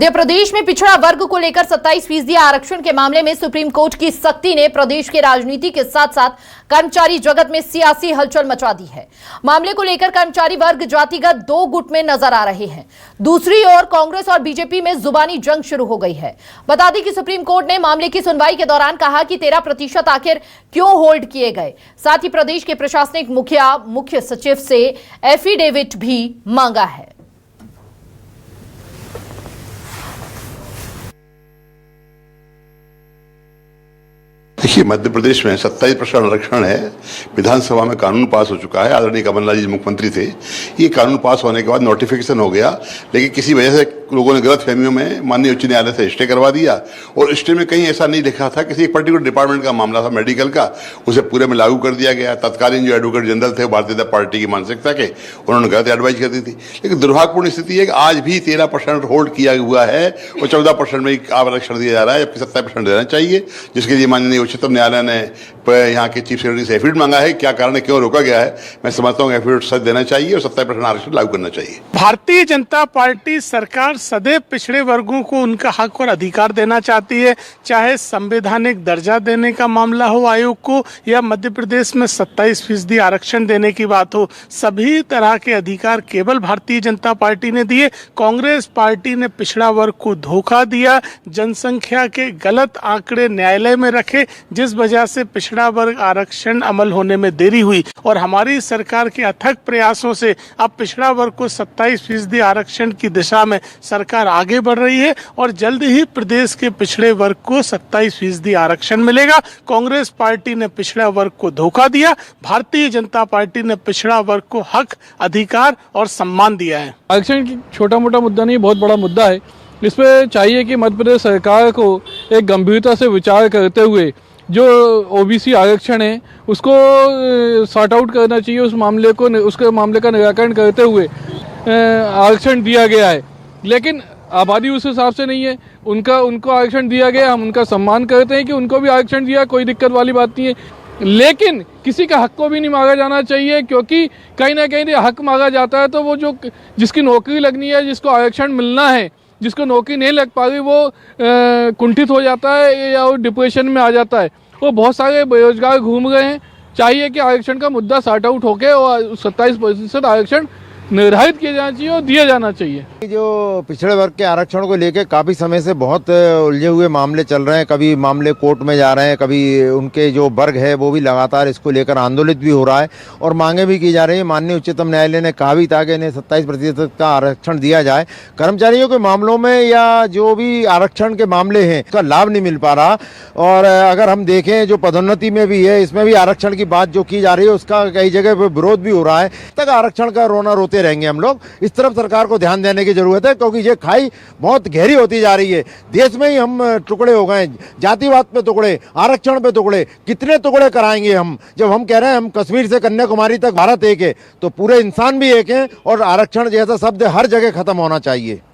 मध्य प्रदेश में पिछड़ा वर्ग को लेकर 27% आरक्षण के मामले में सुप्रीम कोर्ट की सख्ती ने प्रदेश के राजनीति के साथ साथ कर्मचारी जगत में सियासी हलचल मचा दी है। मामले को लेकर कर्मचारी वर्ग जातिगत दो गुट में नजर आ रहे हैं। दूसरी ओर कांग्रेस और बीजेपी में जुबानी जंग शुरू हो गई है। बता दें कि सुप्रीम कोर्ट ने मामले की सुनवाई के दौरान कहा कि 13% आखिर क्यों होल्ड किए गए। साथ ही प्रदेश के प्रशासनिक मुख्य सचिव से एफिडेविट भी मांगा है। देखिए, मध्य प्रदेश में 27% आरक्षण है। विधानसभा में कानून पास हो चुका है। आदरणीय कमलनाथ जी मुख्यमंत्री थे। ये कानून पास होने के बाद नोटिफिकेशन हो गया, लेकिन किसी वजह से लोगों ने गलत फहमियों में माननीय उच्च न्यायालय से स्टे करवा दिया। और स्टे में कहीं ऐसा नहीं लिखा था, किसी एक पर्टिकुलर डिपार्टमेंट का मामला था मेडिकल का, उसे पूरे में लागू कर दिया गया। तत्कालीन जो एडवोकेट जनरल थे भारतीय जनता पार्टी की मानसिकता के, उन्होंने गलत एडवाइज कर दी थी। लेकिन दुर्भाग्यपूर्ण स्थिति है कि आज भी 13% होल्ड किया हुआ है और 14% में आरक्षण दिया जा रहा है, जबकि 27% देना चाहिए, जिसके लिए माननीय उच्चतम न्यायालय ने यहाँ के चीफ सेक्रेटरी से एफिडेविट मांगा है। क्या कारण है, क्यों रोका गया है, मैं समझता हूँ एफिडेविट सच देना चाहिए और 27% आरक्षण लागू करना चाहिए। भारतीय जनता पार्टी सरकार सदैव पिछड़े वर्गों को उनका हक और अधिकार देना चाहती है, चाहे संवैधानिक दर्जा देने का मामला हो आयोग को या मध्य प्रदेश में 27% आरक्षण देने की बात हो। सभी तरह के अधिकार केवल भारतीय जनता पार्टी ने दिए। कांग्रेस पार्टी ने पिछड़ा वर्ग को धोखा दिया, जनसंख्या के गलत आंकड़े न्यायालय में रखे, जिस वजह से पिछड़ा वर्ग आरक्षण अमल होने में देरी हुई। और हमारी सरकार के अथक प्रयासों से अब पिछड़ा वर्ग को 27% आरक्षण की दिशा में सरकार आगे बढ़ रही है और जल्द ही प्रदेश के पिछड़े वर्ग को 27% आरक्षण मिलेगा। कांग्रेस पार्टी ने पिछड़ा वर्ग को धोखा दिया, भारतीय जनता पार्टी ने पिछड़ा वर्ग को हक, अधिकार और सम्मान दिया है। आरक्षण की छोटा मोटा मुद्दा नहीं, बहुत बड़ा मुद्दा है। इस पर चाहिए कि मध्य प्रदेश सरकार को एक गंभीरता से विचार करते हुए जो ओबीसी आरक्षण है उसको सॉर्ट आउट करना चाहिए। उसके मामले का निराकरण करते हुए आरक्षण दिया गया है, लेकिन आबादी उस हिसाब से नहीं है। उनको आरक्षण दिया गया, हम उनका सम्मान करते हैं कि उनको भी आरक्षण दिया, कोई दिक्कत वाली बात नहीं है। लेकिन किसी का हक को भी नहीं मांगा जाना चाहिए, क्योंकि कहीं ना कहीं हक मांगा जाता है तो वो जो जिसकी नौकरी लगनी है, जिसको आरक्षण मिलना है, जिसको नौकरी नहीं लग पा रही, वो कुंठित हो जाता है या वो डिप्रेशन में आ जाता है। वो बहुत सारे बेरोजगार घूम रहे हैं। चाहिए कि आरक्षण का मुद्दा सॉर्ट आउट होके और 27% आरक्षण निर्धारित किया जाना चाहिए और दिया जाना चाहिए। जो पिछड़े वर्ग के आरक्षण को लेकर काफी समय से बहुत उलझे हुए मामले चल रहे हैं। कभी मामले कोर्ट में जा रहे हैं, कभी उनके जो वर्ग है वो भी लगातार इसको लेकर आंदोलित भी हो रहा है और मांगे भी की जा रही है। माननीय उच्चतम न्यायालय ने कहा भी था कि इन्हें 27% का आरक्षण दिया जाए। कर्मचारियों के मामलों में या जो भी आरक्षण के मामले हैं उसका लाभ नहीं मिल पा रहा। और अगर हम देखें जो पदोन्नति में भी है, इसमें भी आरक्षण की बात जो की जा रही है उसका कई जगह पर विरोध भी हो रहा है। तक आरक्षण का रोना रोते रहेंगे हम लोग। इस तरफ सरकार को ध्यान देने की जरूरत है, क्योंकि ये खाई बहुत गहरी होती जा रही है। देश में ही हम टुकड़े हो गए, जातिवाद पे टुकड़े, आरक्षण पे टुकड़े। कितने टुकड़े कराएंगे हम? जब हम कह रहे हैं हम कश्मीर से कन्याकुमारी तक भारत एक है, तो पूरे इंसान भी एक है और आरक्षण जैसा शब्द हर जगह खत्म होना चाहिए।